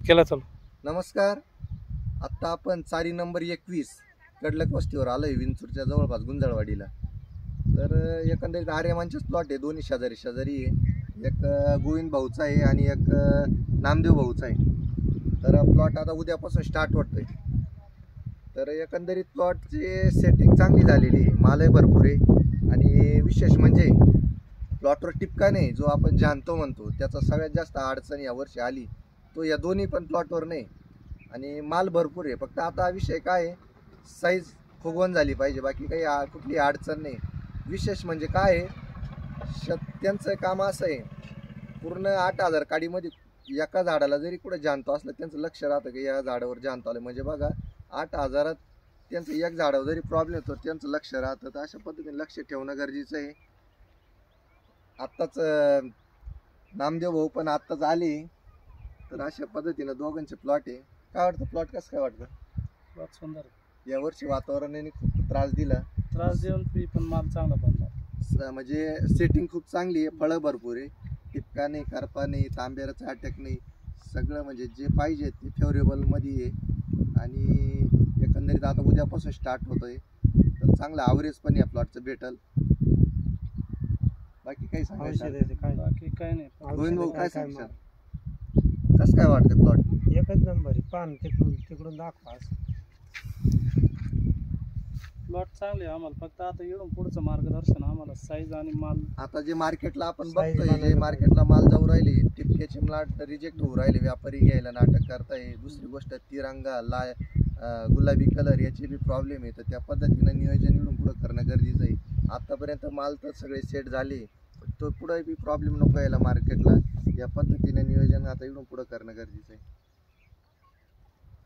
केला चालू. नमस्कार. आत्ता आपण चारी नंबर 21 कडलक वस्तीवर आलोय, विंचूरच्या जवळपास गुंजळवाडीला. तर एकंदरीत आर्यमानचेच प्लॉट आहे, दोन्ही शेजारी शेजारी आहे. एक गोविंद भाऊचा आहे आणि एक नामदेव भाऊचा आहे. तर प्लॉट आता उद्यापासून स्टार्ट होतोय. तर एकंदरीत प्लॉटची सेटिंग चांगली झालेली आहे, मालही भरपूर आहे आणि विशेष म्हणजे प्लॉटवर टिपका नाही, जो आपण जाणतो म्हणतो त्याचा सगळ्यात जास्त अडचण यावर्षी आली तो या दोन्ही पण प्लॉटवर नाही. आणि माल भरपूर आहे, फक्त आता विषय काय आहे, साईज फुगवण झाली पाहिजे, बाकी काही कुठली अडचण नाही. विशेष म्हणजे काय आहे, त्यांचं काम असं आहे, पूर्ण 8,000 काडीमध्ये एका झाडाला जरी कुठं जाणतो असलं त्यांचं लक्ष राहतं की या झाडावर जाणतो आलं, म्हणजे बघा 8,000 त्यांचं एक झाडावर जरी प्रॉब्लेम येतो त्यांचं लक्ष राहतं. तर अशा पद्धतीने लक्ष ठेवणं गरजेचं आहे. आत्ताच नामदेव भाऊ पण आत्ताच आले. तर अशा पद्धतीनं दोघांचे प्लॉट आहे. काय वाटतं, प्लॉट कसं काय वाटतं? प्लॉट सुंदर. यावर्षी वातावरणाने खूप त्रास दिला, त्रास देऊन पण माल चांगला बनला. म्हणजे सेटिंग खूप चांगली आहे, फळं भरपूर आहे, टिपका नाही, करपा नाही, तांब्याचा अटॅक नाही, सगळं म्हणजे जे पाहिजे ते फेवरेबल मध्ये आहे. आणि एकंदरीत आता उद्यापासून स्टार्ट होतोय, तर चांगलं ॲव्हरेज पण या प्लॉटचं भेटल. बाकी काही सांगायचं? बाकी काही नाही. गोविंद भाऊ काय सांगशाल, कसं काय वाटतं प्लॉट? एकच नंबर आहे. पान तिकडून दाखवा. प्लॉट चांगले आम्हाला, फक्त आता येऊन पुढचं मार्गदर्शन आम्हाला साईज आणि माल. आता जे मार्केटला आपण बघतोय, जे मार्केटला माल जाऊ राहिले, टिपक्याचे प्लॉट रिजेक्ट होऊ राहिले, व्यापारी घ्यायला नाटक करताय. दुसरी गोष्ट तिरंगा गुलाबी कलर याचे बी प्रॉब्लेम आहे. तर त्या पद्धतीनं नियोजन इकडून पुढं करणं गरजेचं आहे. आतापर्यंत माल तर सगळे सेट झाले, तो पुढे बी प्रॉब्लेम नको यायला मार्केटला. या पद्धतीने नियोजन आता इकडून पुढं करणं गरजेचं आहे.